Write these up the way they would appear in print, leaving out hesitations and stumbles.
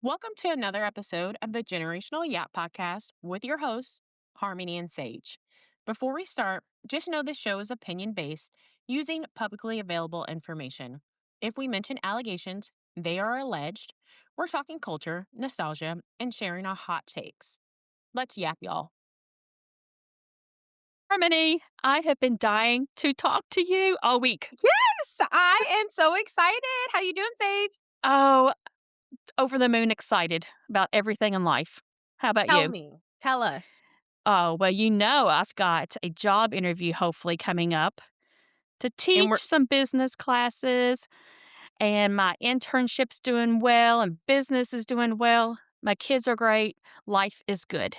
Welcome to another episode of the Generational Yap podcast with your hosts, Harmony and Sage. Before we start, just know this show is opinion based using publicly available information. If we mention allegations, they are alleged. We're talking culture, nostalgia, and sharing our hot takes. Let's yap, y'all. Harmony, I have been dying to talk to you all week. Yes, I am so excited. How you doing, Sage? Oh, over the moon excited about everything in life. How about Tell you? me. Tell us. Oh, well, I've got a job interview hopefully coming up to And teach we're some business classes, and my internship's doing well, and business is doing well. My kids are great. Life is good.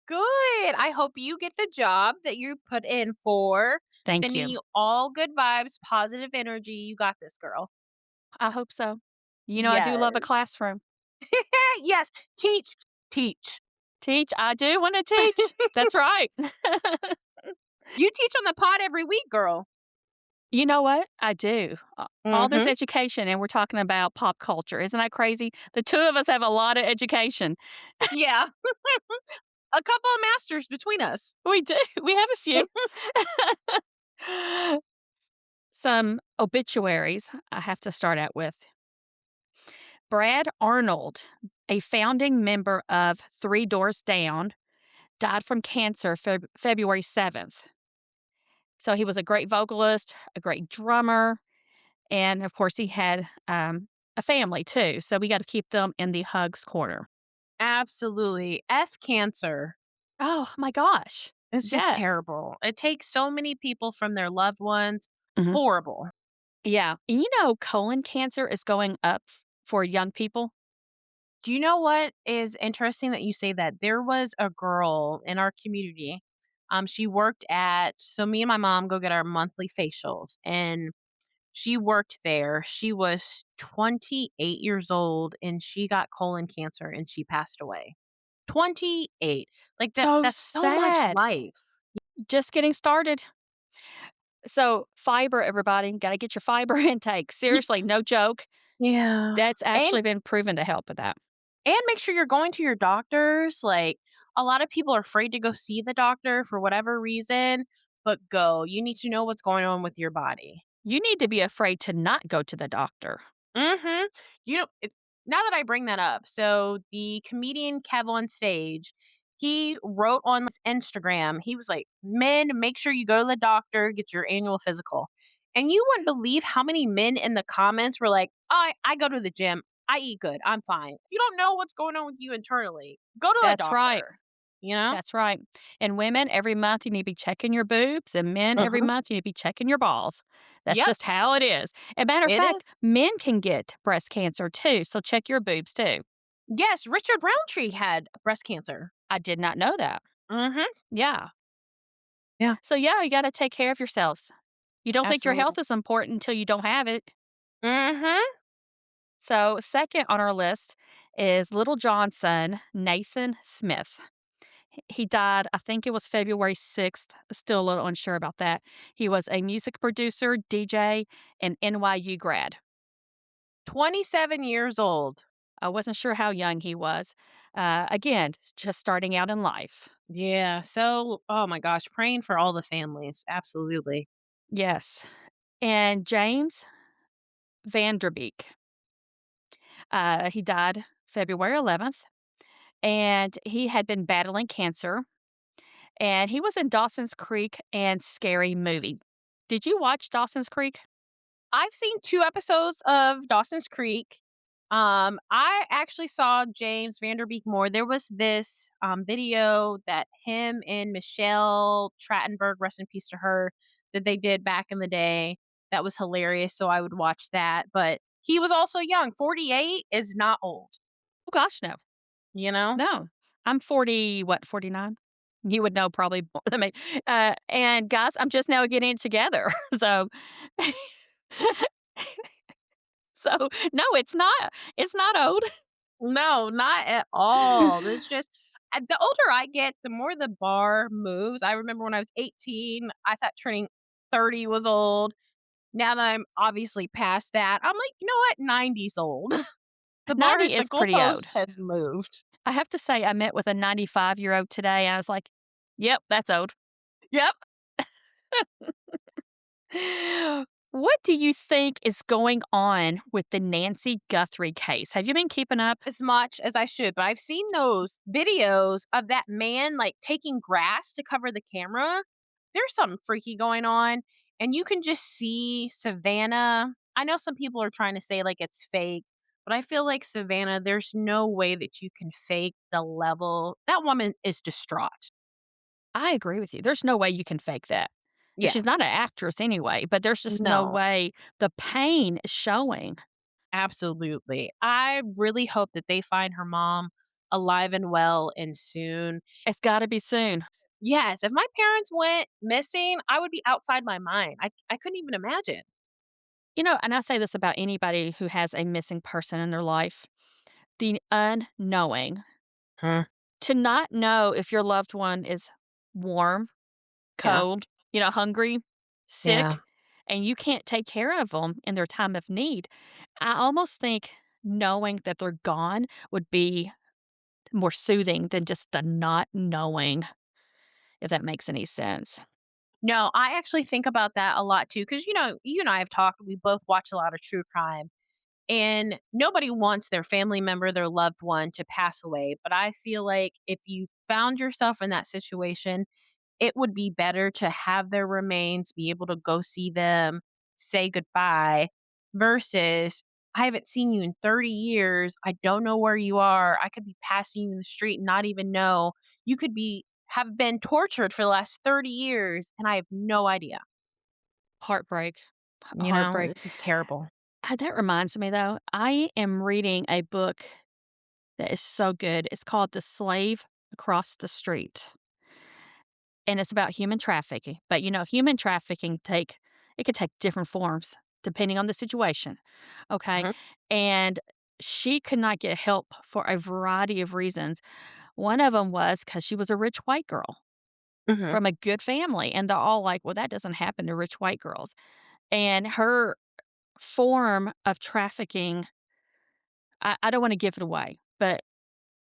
good. I hope you get the job that you put in for. Thank Sending you. you all good vibes, positive energy. You got this, girl. I hope so. I do love a Yes. classroom. Yes. Teach. Teach. Teach, I do want to teach. That's right. You teach on the pod every week, girl. You know what? I do. All this Mm-hmm. education, and we're talking about pop culture. Isn't that crazy? The two of us have a lot of education. Yeah. A couple of masters between us. We do. We have a few. Some obituaries I have to start out with. Brad Arnold, a founding member of Three Doors Down, died from cancer February 7th. So he was a great vocalist, a great drummer, and of course, he had a family too. So we got to keep them in the hugs corner. Absolutely. F cancer. Oh my gosh. It's just Yes. terrible. It takes so many people from their loved ones. Mhm. Horrible. Yeah. And colon cancer is going up for young people. Do you know what is interesting that you say that? There was a girl in our community. She worked at so me and my mom go get our monthly facials, and she worked there. She was 28 years old and she got colon cancer and she passed away. 28. Like So that's so much sad. life. Just getting started. So, fiber, everybody, got to get your fiber intake. Seriously, no joke. Yeah. That's And actually been proven to help with that. make sure you're going to your doctors. Like a lot of people are afraid to go see the doctor for whatever reason, but go. You need to know what's going on with your body. You need to be afraid to not go to the doctor. Mhm. You know, now that I bring that up, so the comedian Kev on Stage, he wrote on his Instagram, he was like, "Men, make sure you go to the doctor, get your annual physical." And you wouldn't believe how many men in the comments were like, I go to the gym. I eat good. I'm fine." You don't know what's going on with you internally. Go to a That's right. doctor, you know? That's right. And women, every month you need to be checking your boobs, and men, every Mhm. month you need to be checking your balls. That's Yep, just how it is. As a matter of it fact, is. men can get breast cancer too, so check your boobs too. Yes, Richard Roundtree had breast cancer. I did not know that. Mhm. Yeah. Yeah, So, yeah, you gotta take care of yourselves. You don't think your absolutely. health is important until you don't have it. Mhm. So, second on our list is Little John's son, Nathan Smith. He died, I think it was February 6th. Still a little unsure about that. He was a music producer, DJ, and NYU grad. 27 years old. I wasn't sure how young he was. Again, just starting out in life. Yeah. So, oh my gosh, praying for all the families. Absolutely. Yes. And James Vanderbeek, he died February 11th, and he had been battling cancer, and he was in Dawson's Creek and Scary Movie. Did you watch Dawson's Creek? I've seen 2 episodes of Dawson's Creek. I actually saw James Vanderbeek more. There was this video that him and Michelle Trachtenberg, rest in peace to her, that they did back in the day. That was hilarious. So I would watch that. But he was also young. 48 is not old, Oh gosh, no. you know? No. I'm 40, what, 49? You would know probably more than me. And guys, I'm just now getting it together. So so no, it's not old. No, not at all. It's just the older I get, the more the bar moves. I remember when I was 18, I thought turning 30 was old. Now that I'm obviously past that, I'm like, you know what? 90's old. 90 the is pretty old. goalpost has moved. I have to say I met with a 95-year-old today, and I was like, "Yep, that's old." Yep. What do you think is going on with the Nancy Guthrie case? Have you been keeping up? As much as I should, but I've seen those videos of that man, like, taking grass to cover the camera. There's something freaky going on, and you can just see Savannah. I know some people are trying to say, like, it's fake, but I feel like Savannah, there's no way that you can fake the level that woman is distraught. I agree with you. There's no way you can fake that. And Yeah. she's not an actress anyway, but there's just no No. way the pain is showing. Absolutely. I really hope that they find her mom alive and well and soon. It's gotta be soon. Yes, if my parents went missing, I would be outside my mind. I couldn't even imagine. You know, and I say this about anybody who has a missing person in their life, the unknowing. Huh. To not know if your loved one is warm, Yeah. cold, hungry, Yeah. sick, and you can't take care of them in their time of need. I almost think knowing that they're gone would be more soothing than just the not knowing, if that makes any sense. No, I actually think about that a lot too because, you and I have talked, we both watch a lot of true crime, and nobody wants their family member, their loved one to pass away. But I feel like if you found yourself in that situation, it would be better to have their remains, be able to go see them, say goodbye, versus I haven't seen you in 30 years. I don't know where you are. I could be passing you in the street and not even know. You could be have been tortured for the last 30 years and I have no idea. Heartbreak. Heartbreak. This is terrible. That reminds me, though, I am reading a book that is so good. It's called The Slave Across the Street. And it's about human trafficking. But, human trafficking it could take different forms depending on the situation, okay? Mhm, And she could not get help for a variety of reasons. One of them was because she was a rich white girl mhm. from a good family, and they're all like, "Well, that doesn't happen to rich white girls." And her form of trafficking, I don't wanna give it away, but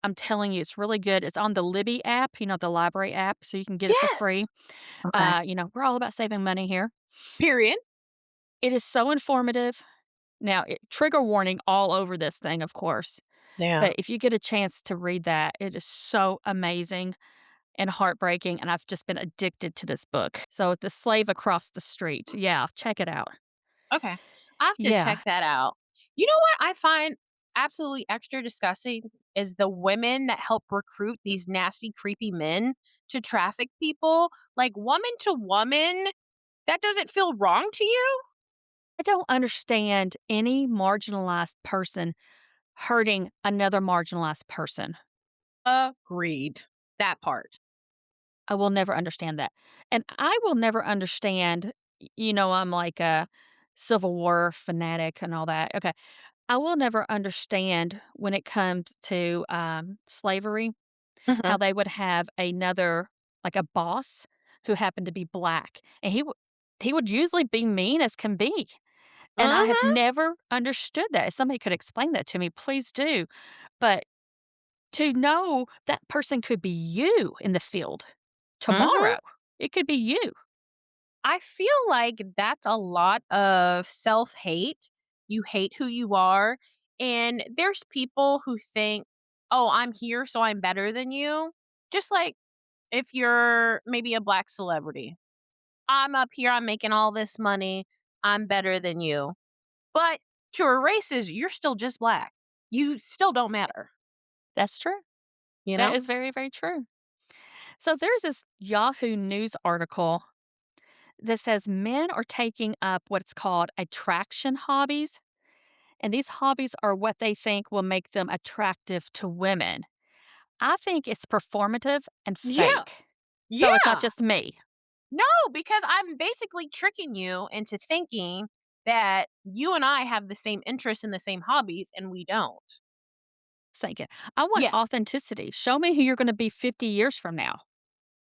I'm telling you, it's really good. It's on the Libby app, the library app, so you can get it for free. Yes. Okay. We're all about saving money here. Period. It is so informative. Now, trigger warning all over this thing, of course, Yeah. but if you get a chance to read that, it is so amazing and heartbreaking, and I've just been addicted to this book. So, The Slave Across the Street. Yeah, check it out. Okay. I have to check Yeah, that out. You know what I find absolutely extra disgusting is the women that help recruit these nasty, creepy men to traffic people, like woman to woman. That doesn't feel wrong to you? I don't understand any marginalized person hurting another marginalized person. Agreed. That part. I will never understand that. And I will never understand, I'm like a Civil War fanatic and all that. Okay. I will never understand when it comes to slavery, Mhm. how they would have another, like a boss who happened to be black. And he would usually be mean as can be. And I have Mhm. never understood that. If somebody could explain that to me, please do. But to know that person could be you in the field Mhm. tomorrow. It could be you. I feel like that's a lot of self-hate. You hate who you are, and there's people who think, "Oh, I'm here, so I'm better than you." Just like if you're maybe a black celebrity. I'm up here, I'm making all this money, I'm better than you. But to our races, you're still just black. You still don't matter, That's true. you That know? is very, very true. So there's this Yahoo News article that says men are taking up what's called attraction hobbies. And these hobbies are what they think will make them attractive to women. I think it's performative and Yeah. fake. So it's not Yeah. just me. No, because I'm basically tricking you into thinking that you and I have the same interests and the same hobbies, and we don't. Thinking, I want Yeah. authenticity. Show me who you're going to be 50 years from now.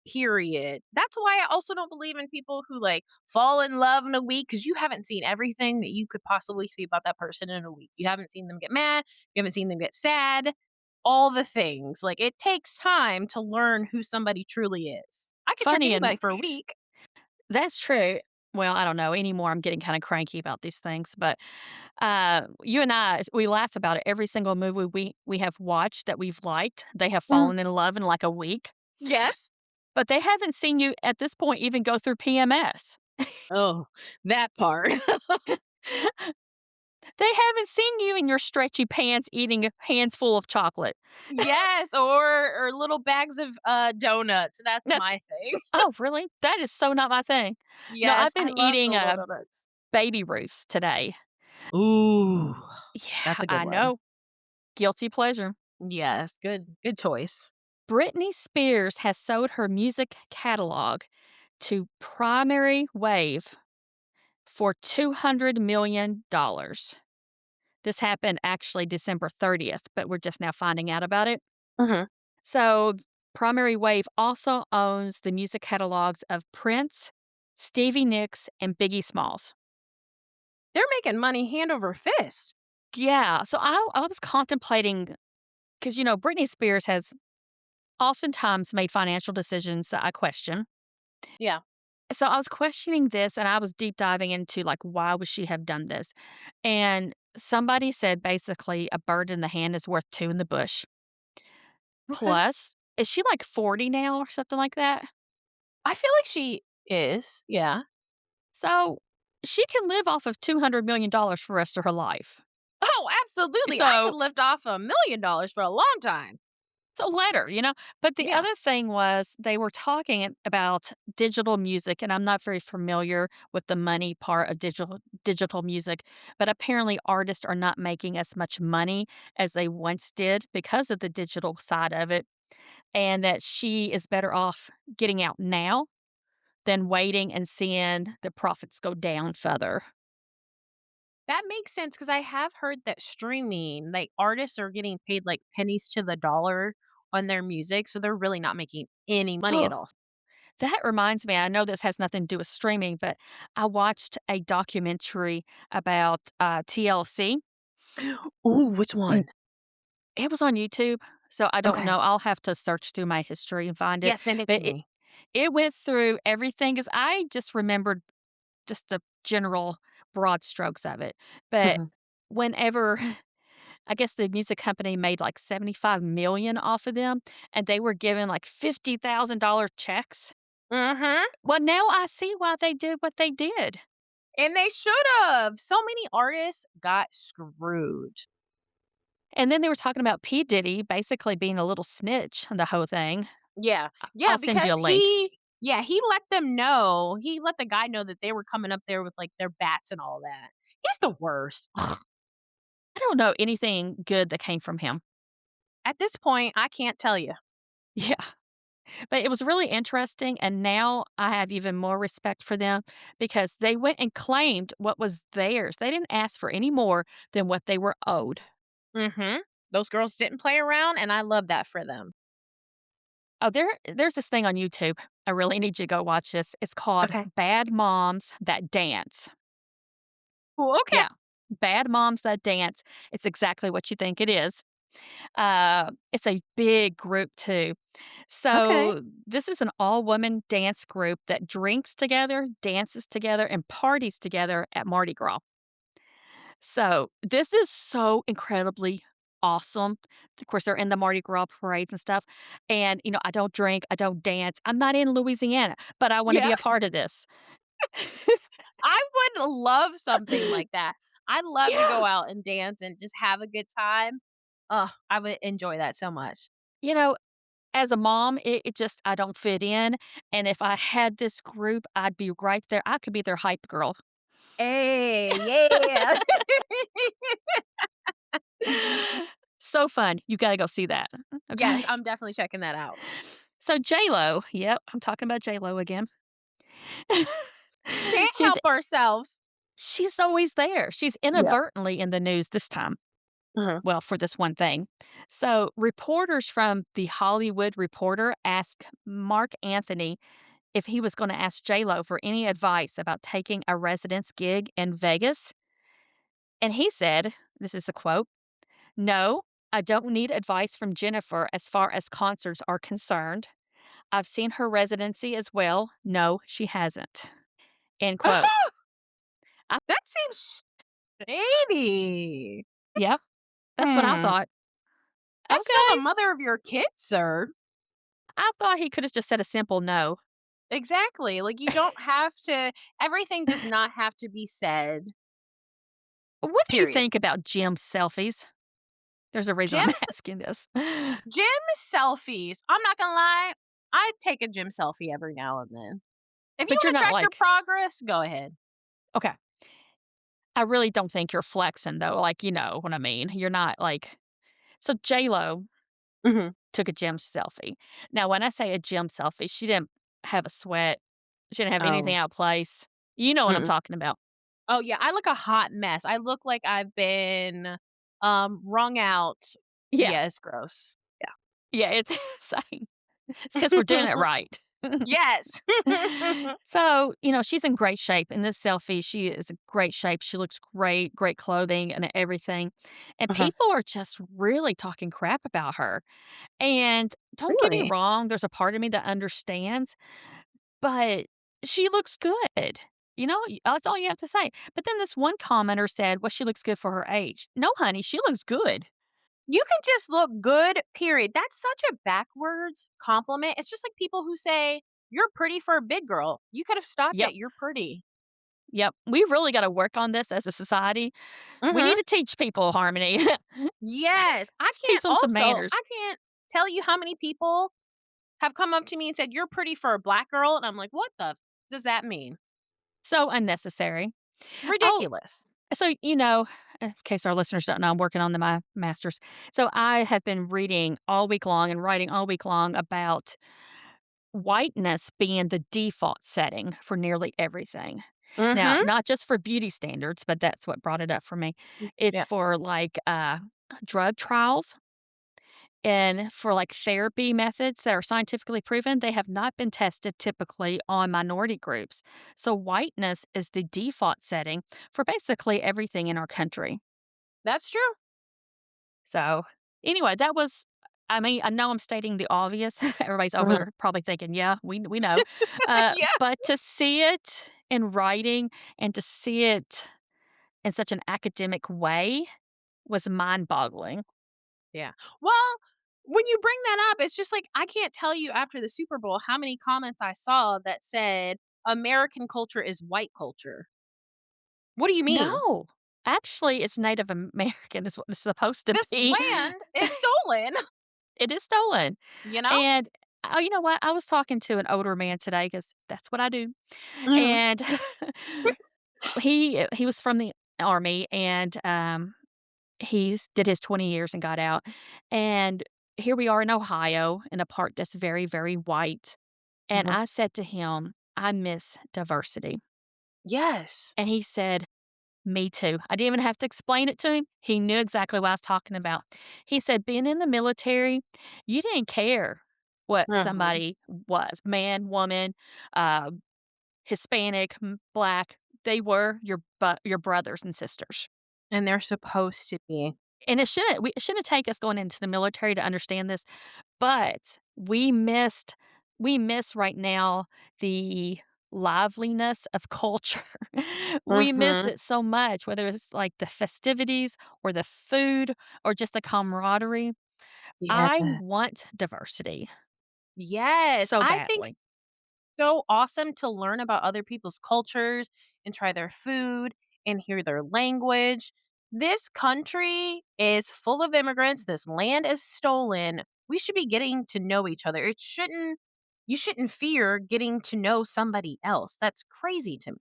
period. That's why I also don't believe in people who, like, fall in love in a week because you haven't seen everything that you could possibly see about that person in a week. You haven't seen them get mad, you haven't seen them get sad, all the things. Like, it takes time to learn who somebody truly is. I could trick Funny and anybody for a week. that's true. Well, I don't know anymore. I'm getting kind of cranky about these things, but you and I, we laugh about it. Every single movie we have watched that we've liked, they have Mhm. fallen in love in like a week, Yes. but they haven't seen you at this point even go through PMS. Oh, that part. They haven't seen you in your stretchy pants eating hands full of chocolate. Yes, or little bags of, donuts. That's That's my thing. oh, really? That is so not my thing. No, Yes, I've I been love the eating little donuts. Baby Ruths today. Ooh, Yeah, that's a good I one. know. Guilty pleasure. Yes, good choice. Britney Spears has sold her music catalog to Primary Wave for $200 million. This happened actually December 30th, but we're just now finding out about it. Mhm. So, Primary Wave also owns the music catalogs of Prince, Stevie Nicks, and Biggie Smalls. They're making money hand over fist. Yeah, so I was contemplating because, Britney Spears has oftentimes made financial decisions that I question. Yeah. So I was questioning this and I was deep diving into like why would she have done this? And somebody said basically a bird in the hand is worth two in the bush. Okay. Plus, is she like 40 now or something like that? I feel like she is, yeah. So she can live off of $200 million for the rest of her life. Oh, absolutely. I could So lift off $1,000,000 for a long time. so let her. But the Yeah. other thing was they were talking about digital music, and I'm not very familiar with the money part of digital music, but apparently artists are not making as much money as they once did because of the digital side of it, and that she is better off getting out now than waiting and seeing the profits go down further. That makes sense because I have heard that streaming, like, artists are getting paid, like, pennies to the dollar on their music, so they're really not making any money at Oh, all. that reminds me, I know this has nothing to do with streaming, but I watched a documentary about TLC. Ooh, which one? It was on YouTube, so I don't Okay. know. I'll have to search through my history and find it. Yeah, send it to But it me. it went through everything. Cause I just remembered just the general broad strokes of it. But Mhm. whenever I guess the music company made like 75 million off of them, and they were given like $50,000 checks. Mhm. Well, now I see why they did what they did. And they should've. So many artists got screwed. And then they were talking about P. Diddy basically being a little snitch on the whole thing. Yeah. Yeah, I'll send you because a link. he let them know. He let the guy know that they were coming up there with, like, their bats and all that. He's the worst. I don't know anything good that came from him. At this point, I can't tell you. Yeah, but it was really interesting, and now I have even more respect for them because they went and claimed what was theirs. They didn't ask for any more than what they were owed. Mhm. Those girls didn't play around, and I love that for them. Oh, there's this thing on YouTube. I really need you to go watch this. It's called Okay. Bad Moms That Dance. Ooh, okay. Yeah, Bad Moms That Dance. It's exactly what you think it is. It's a big group too. Okay. So this is an all-woman dance group that drinks together, dances together, and parties together at Mardi Gras. So this is so incredibly awesome. Of course, they're in the Mardi Gras parades and stuff. And, I don't drink, I don't dance. I'm not in Louisiana, but I want to Yeah. be a part of this. I would love something like that. I'd love to Yeah. go out and dance and just have a good time. Oh, I would enjoy that so much. You know, as a mom, it just, I don't fit in. And if I had this group, I'd be right there. I could be their hype girl. Hey, yeah. So fun. You got to go see that. Yes, Okay. I'm definitely checking that out. So J-Lo, yep, I'm talking about J-Lo again. Can't She's help ourselves. she's always there. She's Yeah. inadvertently in the news this time. Uh-huh. Well, for this one thing. So, reporters from The Hollywood Reporter asked Mark Anthony if he was going to ask J-Lo for any advice about taking a residence gig in Vegas. And he said, this is a quote, "No, I don't need advice from Jennifer as far as concerts are concerned. I've seen her residency as well. No, she hasn't." End quote. I, That seems shady. yep, that's what I Hmm. thought. That's still the Okay. mother of your kids, sir. I thought he could have just said a simple no. Exactly. Like, you don't have to everything does not have to be said, What do you period. think about Jim's selfies? There's a reason I'm Gym asking this. gym selfies. I'm not gonna lie, I take a gym selfie every now and then. If you But you're wanna not track your like, progress, go ahead. okay, I really don't think you're flexing though, like, you know what I mean? You're not like, so J-Lo Mhm. took a gym selfie. Now, when I say a gym selfie, she didn't have a sweat. She didn't have anything Oh. out of place. You know what I'm Mm-mm. talking about. Oh, yeah, I look a hot mess. I look like I've been, wrung out. Yeah. Yeah, it's gross. Yeah, it's same. It's because 'cause we're doing Yeah. it right. Yes. So, you know, she's in great shape. In this selfie, she is in great shape. She looks great, great clothing and everything. And Uh-huh. people are just really talking crap about her. And don't get me Really? wrong, there's a part of me that understands, but she looks good. You know, that's all you have to say. But then this one commenter said, well, she looks good for her age. No, honey, she looks good. You can just look good, period. That's such a backwards compliment. It's just like people who say, "You're pretty for a big girl." You could have stopped Yep. at, "You're pretty." Yep. We really got to work on this as a society. We need Mhm. to teach people harmony. Yes. Teach them some manners. I can't tell you how many people have come up to me and said, "You're pretty for a black girl," and I'm like, "What the does that mean?" So unnecessary. Oh, Ridiculous. so, you know, in case our listeners don't know, I'm working on my master's. So I have been reading all week long and writing all week long about whiteness being the default setting for nearly everything. Now, Mhm. not just for beauty standards, but that's what brought it up for me. It's Yeah. for like drug trials and for like therapy methods that are scientifically proven. They have not been tested typically on minority groups. So, whiteness is the default setting for basically everything in our country. That's true. So, anyway, that was, I mean, I know I'm stating the obvious. Everybody's over Mhm. there probably thinking, yeah, we know. Yeah. But to see it in writing and to see it in such an academic way was mind boggling. Yeah. Well, when you bring that up, it's just like I can't tell you after the Super Bowl how many comments I saw that said American culture is white culture. What do you mean? No, actually, it's Native American, is what it's supposed to This be. land is stolen, It is stolen. you know? And oh, you know what? I was talking to an older man today because that's what I do. Mhm. And he was from the army and he's did his 20 years and got out. And here we are in Ohio in a part that's very, very white. And Mhm. I said to him, I miss diversity. Yes. And he said, me too. I didn't even have to explain it to him. He knew exactly what I was talking about. He said, being in the military, you didn't care what Mhm. somebody was, man, woman, uh, Hispanic, black. They were your brothers and sisters. And they're supposed to be. And it shouldn't take us going into the military to understand this, but we miss right now the liveliness of culture. We miss Mhm. it so much, whether it's like the festivities or the food or just the camaraderie. Yeah. I want diversity Yes. so I think badly. so awesome to learn about other people's cultures and try their food and hear their language. This country is full of immigrants. This land is stolen. We should be getting to know each other. You shouldn't fear getting to know somebody else. That's crazy to me.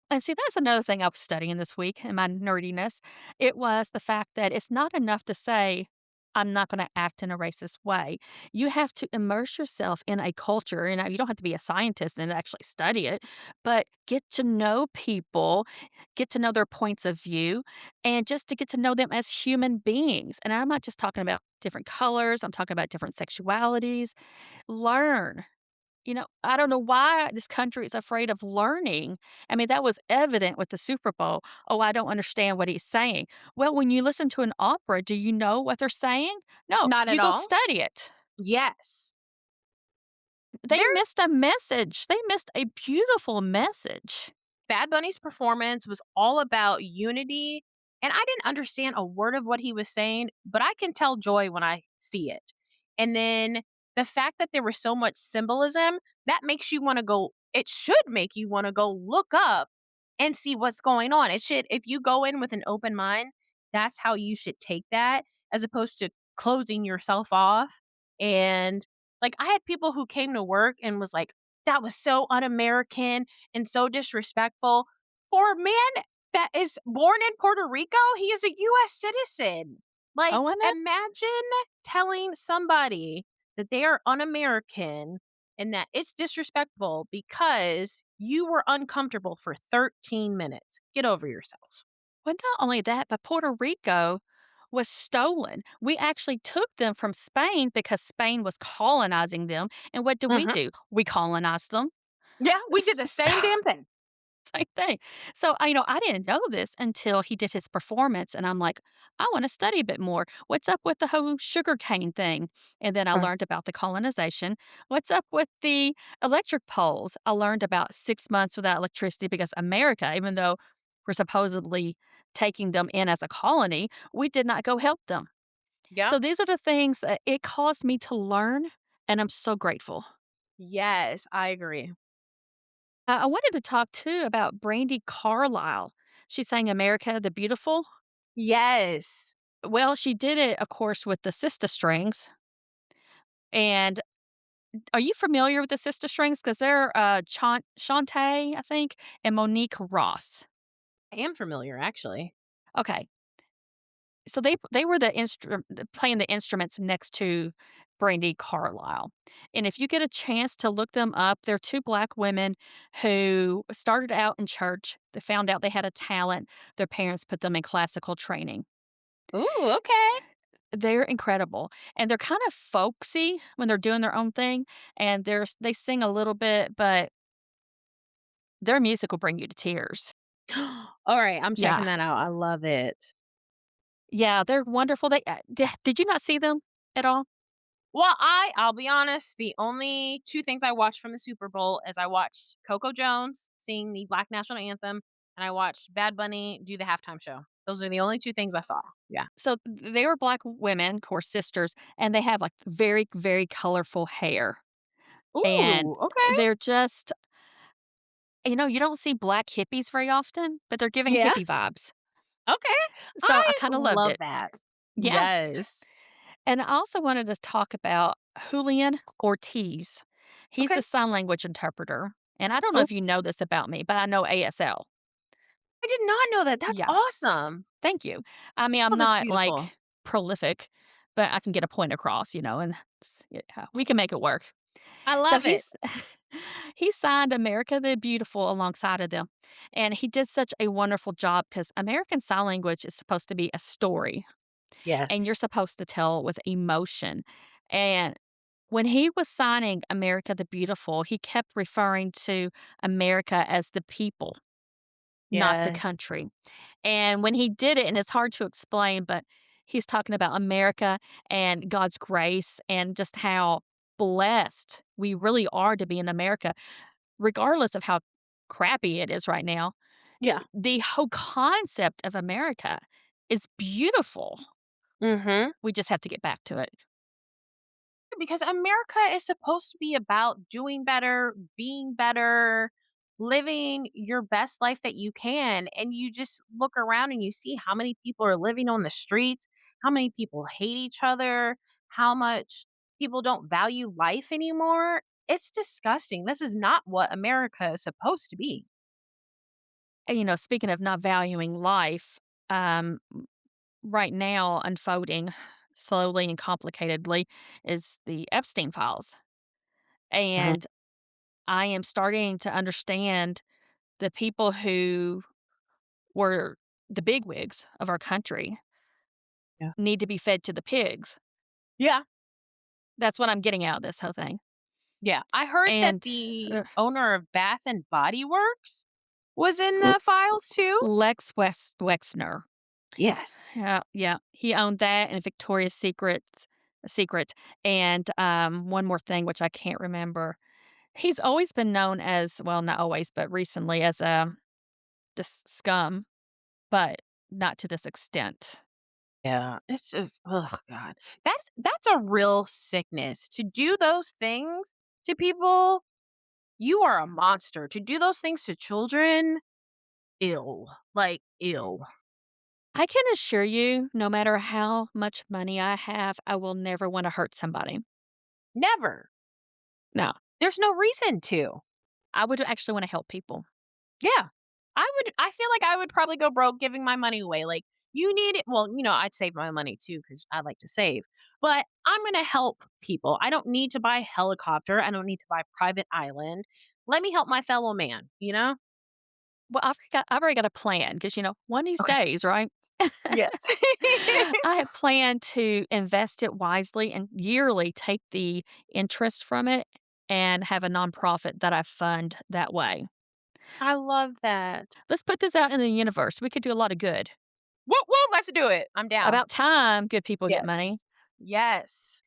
And see, that's another thing I was studying this week in my nerdiness. It was the fact that it's not enough to say, I'm not going to act in a racist way. You have to immerse yourself in a culture. You don't have to be a scientist and actually study it, but get to know people, get to know their points of view, and just to get to know them as human beings. And I'm not just talking about different colors, I'm talking about different sexualities. Learn. I don't know why this country is afraid of learning. I mean, that was evident with the Super Bowl. "Oh, I don't understand what he's saying." Well, when you listen to an opera, do you know what they're saying? No, Not you at go all. study it. Yes. They There missed a message. They missed a beautiful message. Bad Bunny's performance was all about unity, and I didn't understand a word of what he was saying, but I can tell joy when I see it. And then the fact that there was so much symbolism, that makes you wanna go it should make you wanna go look up and see what's going on. It should if you go in with an open mind, that's how you should take that as opposed to closing yourself off. And, like, I had people who came to work and was like, "That was so un-American and so disrespectful." For a man that is born in Puerto Rico, he is a US citizen. Like, Oh, I know. imagine telling somebody that they are un-American and that it's disrespectful because you were uncomfortable for 13 minutes. Get over yourself. Well, not only that, but Puerto Rico was stolen. We actually took them from Spain because Spain was colonizing them. And what Mhm. do? We colonized them. Yeah, we did the So same damn thing. same thing. So, I didn't know this until he did his performance, and I'm like, "I wanna study a bit more. What's up with the whole sugarcane thing?" And then I Mm. learned about the colonization. What's up with the electric poles? I learned about 6 months without electricity because America, even though we're supposedly taking them in as a colony, we did not go help them. Yeah. So these are the things that it caused me to learn, and I'm so grateful. Yes, I agree. I wanted to talk too about Brandy Carlisle. She sang America the Beautiful. Yes. Well, she did it, of course, with the Sister Strings. And are you familiar with the Sister Strings? Because they're Shantae, I think, and Monique Ross. I am familiar, actually. Okay. So they were playing the instruments next to Brandy Carlisle. And if you get a chance to look them up, they're 2 black women who started out in church. They found out they had a talent. Their parents put them in classical training. Ooh, okay. They're incredible, and they're kind of folksy when they're doing their own thing, and they sing a little bit, but their music will bring you to tears. Alright, I'm checking Yeah. that out. I love it. Yeah, they're wonderful. Did you not see them at all? Well, I'll be honest, the only 2 things I watched from the Super Bowl is I watched Coco Jones sing the Black National Anthem, and I watched Bad Bunny do the halftime show. Those are the only 2 things I saw. Yeah. So they were black women, of course, sisters, and they have like very, very colorful hair. And Ooh, okay. they're just, you don't see black hippies very often, but they're giving Yeah, hippie vibes. okay. So I I kind of loved love it. that. Yeah. Yes. And I also wanted to talk about Julian Ortiz. He's Okay. the sign language interpreter. And I don't know Oh, if you know this about me, but I know ASL. I did not know that. That's Yeah. awesome. Thank you. I mean, I'm Oh, that's not beautiful. like prolific, but I can get a point across, and yeah, we can make it work. I So love it. he signed America the Beautiful alongside of them. And he did such a wonderful job because American Sign Language is supposed to be a story and you're Yes. supposed to tell with emotion. And when he was signing America the Beautiful, he kept referring to America as the people, not the Yes. country. And when he did it, and it's hard to explain, but he's talking about America and God's grace and just how blessed we really are to be in America, regardless of how crappy it is right now. Yeah. The whole concept of America is beautiful. Mhm. We just have to get back to it. Because America is supposed to be about doing better, being better, living your best life that you can. And you just look around and you see how many people are living on the streets, how many people hate each other, how much people don't value life anymore. It's disgusting. This is not what America is supposed to be. And, speaking of not valuing life, right now unfolding. slowly and complicatedly is the Epstein files. Mhm. And I am starting to understand the people who were the bigwigs of our country Yeah. need to be fed to the pigs. Yeah. That's what I'm getting out of this whole thing. Yeah. I heard that And the ugh, owner of Bath and Body Works was in L- the files too. Wexner. Yes. Yeah, yeah. He owned that and Victoria's Secret, and one more thing which I can't remember. He's always been known as, well, not always, but recently as a scum, but not to this extent. Yeah. It's just, oh god. That's a real sickness. To do those things to people, you are a monster. To do those things to children, ill. Like ill. I can assure you, no matter how much money I have, I will never want to hurt somebody. Never. No, There's no reason to. I would actually want to help people. Yeah. I feel like I would probably go broke giving my money away, like, "You need it." Well, I'd save my money too because I like to save, but I'm gonna help people. I don't need to buy a helicopter, I don't need to buy a private island. Let me help my fellow man, you know? Well, I've already got a plan because one of these Okay. days, right? Yes. I have planned to invest it wisely and yearly take the interest from it and have a nonprofit that I fund that way. I love that. Let's put this out in the universe. We could do a lot of good. Woo, woo, let's do it. I'm down. About time good people get money. Yes. Yes.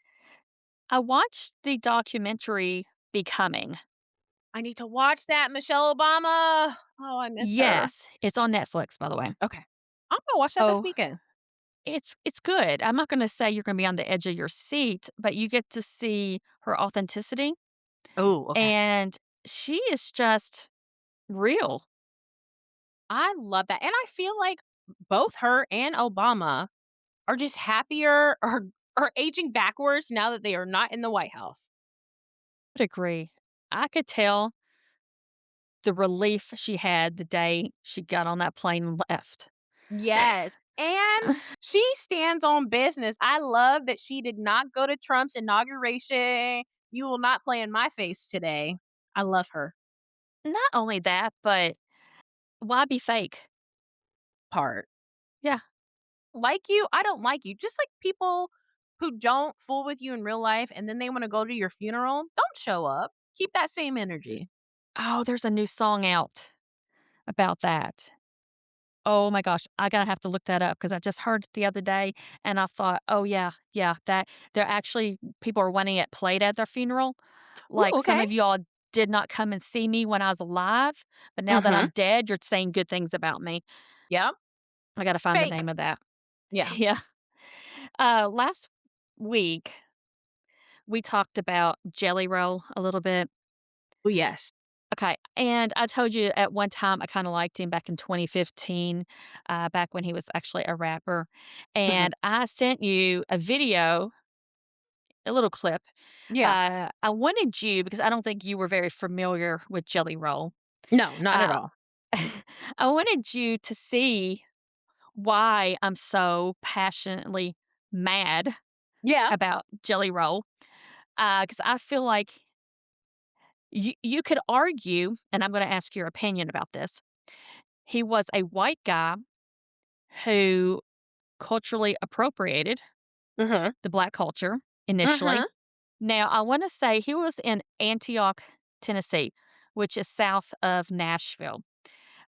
I watched the documentary Becoming. I need to watch that, Michelle Obama. Oh, I miss her. Yes, it's on Netflix, by the way. Okay. I'm gonna watch that this Oh, weekend. it's good. I'm not gonna say you're gonna be on the edge of your seat, but you get to see her authenticity, Oh, okay. and she is just real. I love that, and I feel like both her and Obama are just happier or aging backwards now that they are not in the White House. Would agree. I could tell the relief she had the day she got on that plane and left. Yes, and she stands on business. I love that she did not go to Trump's inauguration. "You will not play in my face today." I love her Not only that, but why be fake? part. Yeah. Like you, I don't like you. Just like people who don't fool with you in real life and then they wanna go to your funeral, don't show up. Keep that same energy. Oh, there's a new song out about that. Oh my gosh, I gotta have to look that up because I just heard it the other day and I thought, "Oh, yeah, yeah, that they're actually people are wanting it played at their funeral." Ooh, Like, some okay. of y'all did not come and see me when I was alive, but now that Mhm. I'm dead, you're saying good things about me. Yep. I gotta find the Fake. name of that. Yeah. Yeah. Last week, we talked about Jelly Roll a little bit. Oh, yes. Okay, and I told you at one time I kinda liked him back in 2015, back when he was actually a rapper, Mhm. and I sent you a video, a little clip. Yeah. I wanted you because I don't think you were very familiar with Jelly Roll. No, not at Uh, all. I wanted you to see why I'm so passionately mad Yeah. about Jelly Roll, because I feel like you could argue, and I'm gonna ask your opinion about this. He was a white guy who culturally appropriated Mhm. the Black culture initially. Mhm. Now, I wanna say he was in Antioch, Tennessee, which is south of Nashville.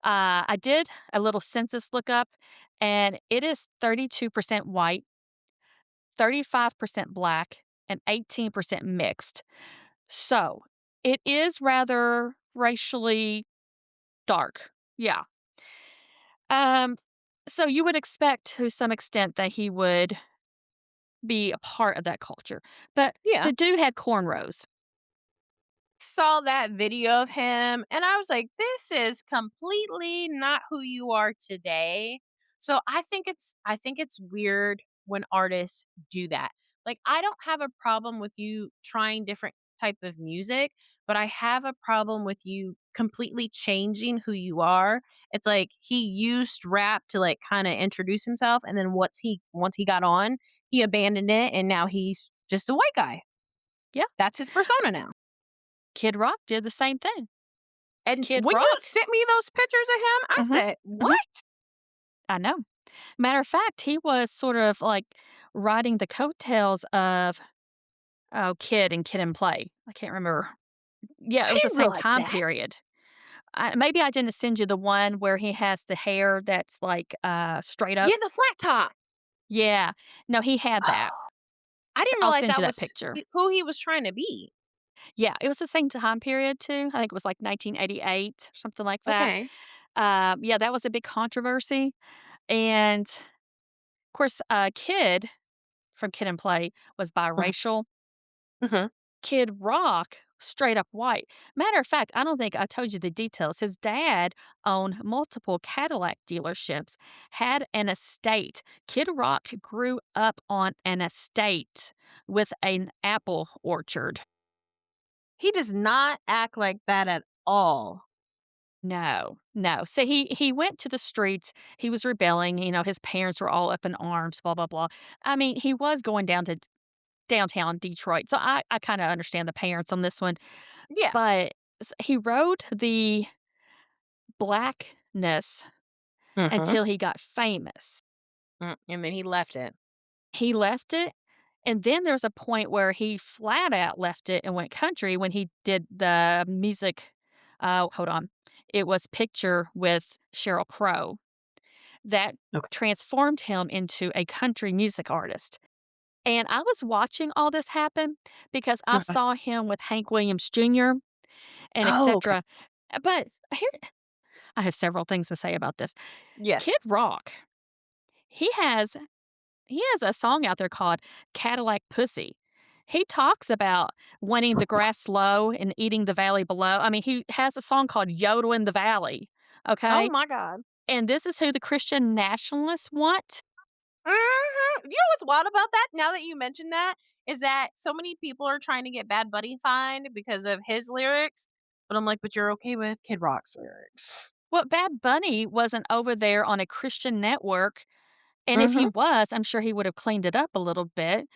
I did a little census lookup, and it is 32% white, 35% Black, and 18% mixed. So, it is rather racially dark. Yeah. Um, so you would expect to some extent that he would be a part of that culture, but Yeah. the dude had cornrows. Saw that video of him and I was like, "This is completely not who you are today." So I think it's weird when artists do that. Like, I don't have a problem with you trying different type of music, but I have a problem with you completely changing who you are. It's like he used rap to, like, kinda introduce himself, and then once he got on, He abandoned it, and now he's just a white guy. Yeah. That's his persona now. Kid Rock did the same thing. And Kid when you Rock. sent me those pictures of him, I Mhm, said, mhm. "What?" I know. Matter of fact, he was sort of, like, riding the coattails of, oh, Kid and Kid and Play. I can't remember. Yeah, I it was the didn't same realize time that. period. Maybe I didn't send you the one where he has the hair that's, like, straight up. Yeah, the flat top. Yeah. No, he had that. Oh, I So didn't I'll realize send you that that was picture. who he was trying to be. Yeah, it was the same time period too. I think it was, like, 1988, something like that. Okay. Yeah, that was a big controversy, and, of course, Kid from Kid and Play was Uh-huh. biracial. Uh-huh. Kid Rock, straight up white. Matter of fact, I don't think I told you the details. His dad owned multiple Cadillac dealerships, had an estate. Kid Rock grew up on an estate with an apple orchard. He does not act like that at all. No, no. So he went to the streets. He was rebelling. His parents were all up in arms. Blah blah blah. I mean, he was going down to downtown Detroit. So I kind of understand the parents on this one. Yeah. But he rode the blackness Uh-huh. until he got famous. And then he left it. He left it, and then there's a point where he flat out left it and went country when he did the music. Hold on. It was Picture with Sheryl Crow that Okay. transformed him into a country music artist. And I was watching all this happen because I Okay. saw him with Hank Williams Jr. and Oh, okay. etc. But here I have several things to say about this. Yes. Kid Rock, he has he has a song out there called Cadillac Pussy. He talks about wanting the grass low and eating the valley below. I mean, he has a song called Yodel in the Valley, Oh okay? my god. And this is who the Christian nationalists want? Mhm. You know what's wild about that, now that you mentioned that, is that so many people are trying to get Bad Bunny fined because of his lyrics, but I'm like, "But you're okay with Kid Rock's lyrics." Well, Bad Bunny wasn't over there on a Christian network, and if he Mhm. was, I'm sure he would have cleaned it up a little bit,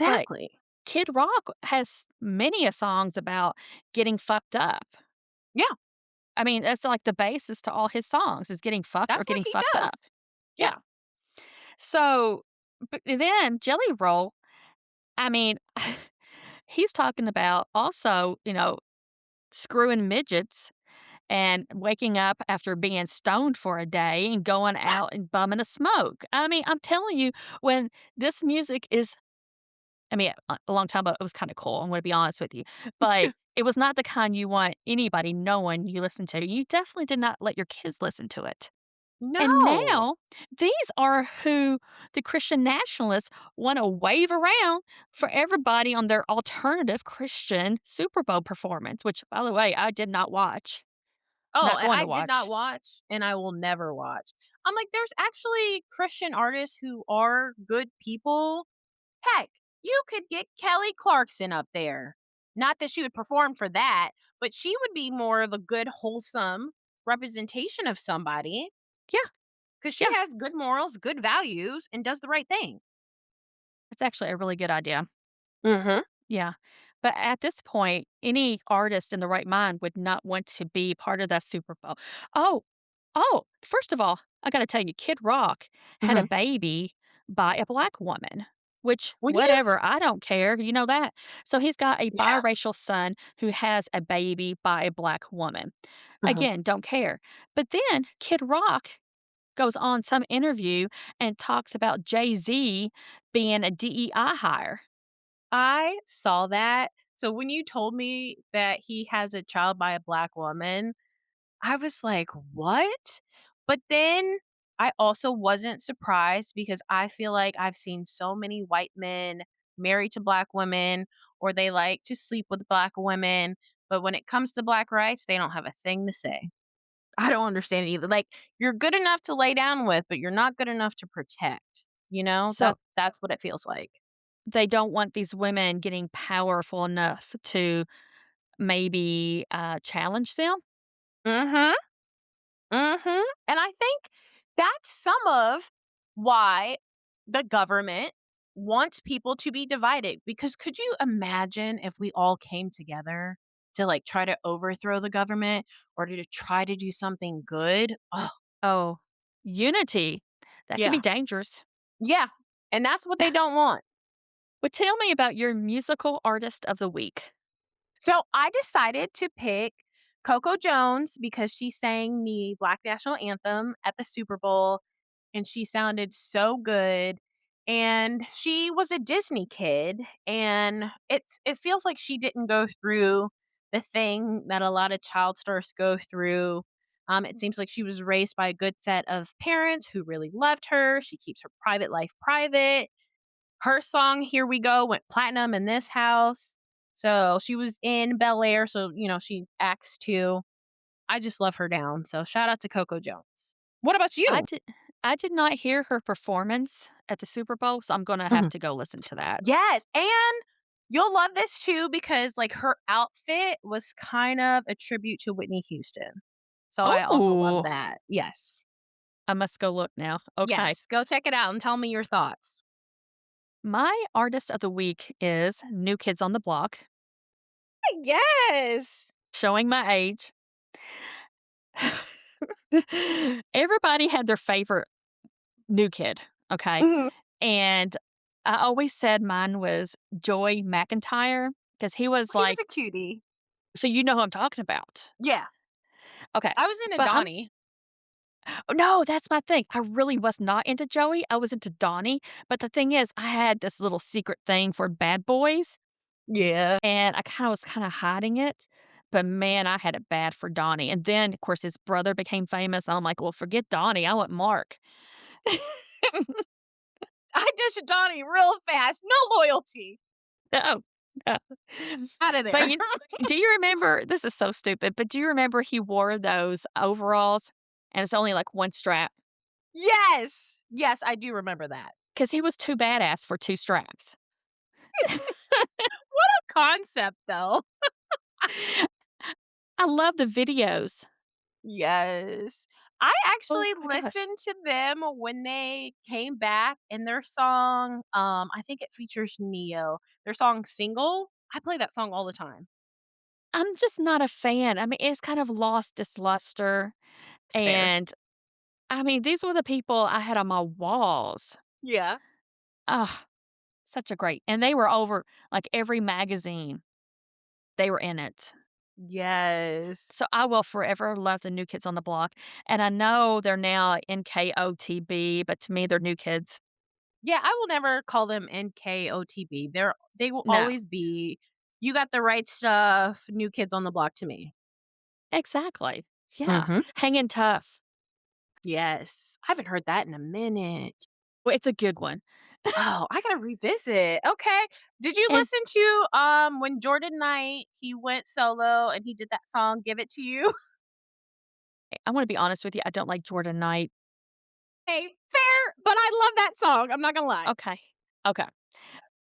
but Exactly. Kid Rock has many a songs about getting fucked up. Yeah, I mean, that's like the basis to all his songs is getting fucked or that's what getting he fucked up. does. Yeah. Yeah. So, but then Jelly Roll, I mean, he's talking about also, screwing midgets and waking up after being stoned for a day and going out and bumming a smoke. I mean, I'm telling you, when this music is, I mean, a long time ago, it was kind of cool. I'm going to be honest with you, but it was not the kind you want anybody knowing you listen to. You definitely did not let your kids listen to it. And No. now these are who the Christian nationalists wanna wave around for everybody on their alternative Christian Super Bowl performance, which, by the way, I did not watch. Oh, Not and going I to did not watch. watch, and I will never watch. I'm like, there's actually Christian artists who are good people. Heck, you could get Kelly Clarkson up there. Not that she would perform for that, but she would be more of a good, wholesome representation of somebody Yeah, because she yeah, has good morals, good values, and does the right thing. it's actually a really good idea. Mhm. Yeah. But at this point, any artist in the right mind would not want to be part of that Super Bowl. Oh, first of all, I gotta tell you, Kid Rock had a Mhm. baby by a black woman, which, Well, yeah. whatever, I don't care. You know that? So he's got a Yes. biracial son who has a baby by a black woman. Mhm. Again, don't care. But then Kid Rock goes on some interview and talks about Jay-Z being a DEI hire. I saw that. So when you told me that he has a child by a black woman, I was like, "What?" But then I also wasn't surprised because I feel like I've seen so many white men married to black women or they like to sleep with black women, but when it comes to black rights, they don't have a thing to say. I don't understand it either. Like, you're good enough to lay down with, but you're not good enough to protect, you know? So That's what it feels like. they don't want these women getting powerful enough to maybe, challenge them? Mhm. Mhm. And I think that's some of why the government wants people to be divided because could you imagine if we all came together to like try to overthrow the government or to try to do something good? Oh, Oh, unity. That can be yeah. dangerous. Yeah. And that's what they don't want. But tell me about your musical artist of the week. So I decided to pick Coco Jones because she sang the Black National Anthem at the Super Bowl and she sounded so good. And she was a Disney kid and it feels like she didn't go through the thing that a lot of child stars go through. It seems like she was raised by a good set of parents who really loved her. She keeps her private life private. Her song "Here We Go" went platinum in this house. So, she was in Bel Air, so, she acts too. I just love her down, so shout out to Coco Jones. What about I you? did I did not hear her performance at the Super Bowl, so I'm gonna have Mhm. to go listen to that. Yes, and you'll love this too because, like, her outfit was kind of a tribute to Whitney Houston. So, I also love Oh, that. Yes. I must go look now. Okay. Yes, go check it out and tell me your thoughts. My artist of the week is New Kids on the Block, Yes. showing my age. Everybody had their favorite new kid, okay? Mhm. And I always said mine was Joey McIntyre because he was He was like, a cutie. so you know who I'm talking about. Yeah. Okay. I was into But I'm Donnie. oh, no, that's my thing. I really was not into Joey. I was into Donnie. But the thing is, I had this little secret thing for bad boys Yeah. and I was kind of hiding it. But man, I had it bad for Donnie. And then, of course, his brother became famous. And I'm like, well, forget Donnie. I want Mark. I ditched Donnie real fast. No loyalty. No, no. Out of But there. do you remember? This is so stupid, but do you remember he wore those overalls and it's only like one strap Yes. Yes, I do remember that. because he was too badass for two straps? What a concept, though. I love the videos. Yes. I Oh actually my gosh. listened to them when they came back in their song, I think it features Neo. Their song "Single." I play that song all the time. I'm just not a fan. I mean, it's kind of lost its luster. It's fair. And I mean, these were the people I had on my walls. Yeah. Ah, such a great, and they were over like every magazine. They were in it. Yes. So I will forever love the New Kids on the Block, and I know they're now NKOTB, but to me, they're New Kids. Yeah, I will never call them NKOTB. They will No, always be, "You got the right stuff, New Kids on the Block" to me. exactly. Yeah, Mhm. Hanging Tough. Yes. I haven't heard that in a minute. Well, it's a good one. Oh, I gotta revisit. Okay. Did you And listen to, when Jordan Knight, he went solo and he did that song, "Give It to You"? I wanna be honest with you, I don't like Jordan Knight. Hey, fair, but I love that song, I'm not gonna lie. Okay, okay.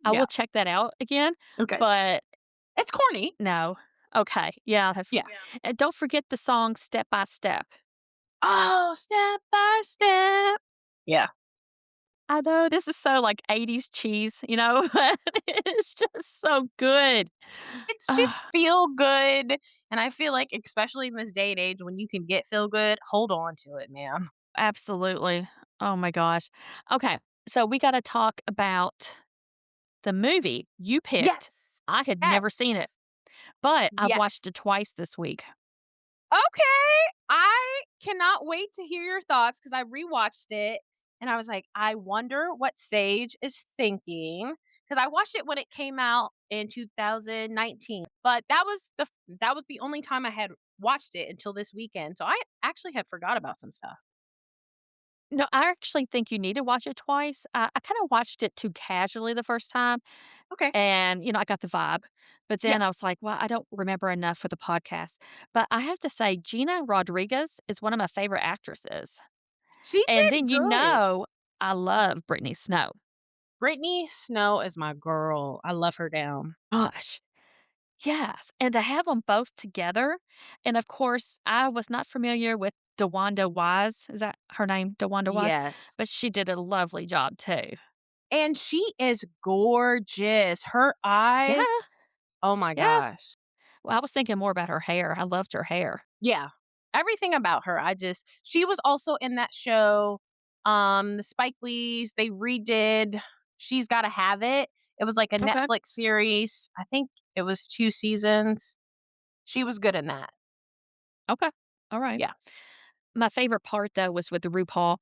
I Yeah, will check that out again, okay. but It's corny. no. Okay, yeah, I'll have Yeah. and don't forget the song Step by Step. Oh, step by step. Yeah. I know this is so, like, 80s cheese, but it's just so good. It's Ah, just feel good, and I feel like, especially in this day and age when you can get feel good, hold on to it, man. absolutely. Oh my gosh. Okay, so we gotta talk about the movie you picked. Yes. I had never seen it, Yes. but I Yes. watched it twice this week. Okay. I cannot wait to hear your thoughts because I rewatched it and I was like, I wonder what Sage is thinking. Because I watched it when it came out in 2019. But that was the only time I had watched it until this weekend. So I actually had forgot about some stuff. No, I actually think you need to watch it twice. I kinda watched it too casually the first time, Okay. and, I got the vibe, but Yeah. then I was like, "Well, I don't remember enough for the podcast." But I have to say, Gina Rodriguez is one of my favorite actresses, She and did then good. I love Brittany Snow. Brittany Snow is my girl. I love her down. Gosh, yes, and to have them both together, and of course, I was not familiar with DeWanda Wise, is that her name, DeWanda Wise? Yes. But she did a lovely job too. And she is gorgeous. Her Yeah, eyes, oh my yeah. gosh. Well, I was thinking more about her hair. I loved her hair. Yeah. Everything about her, I just she was also in that show, the Spike Lee's, they redid She's Gotta Have It. It was like a Okay, Netflix series. I think it was 2 seasons. She was good in that. okay, all right. Yeah. My favorite part, though, was with the RuPaul.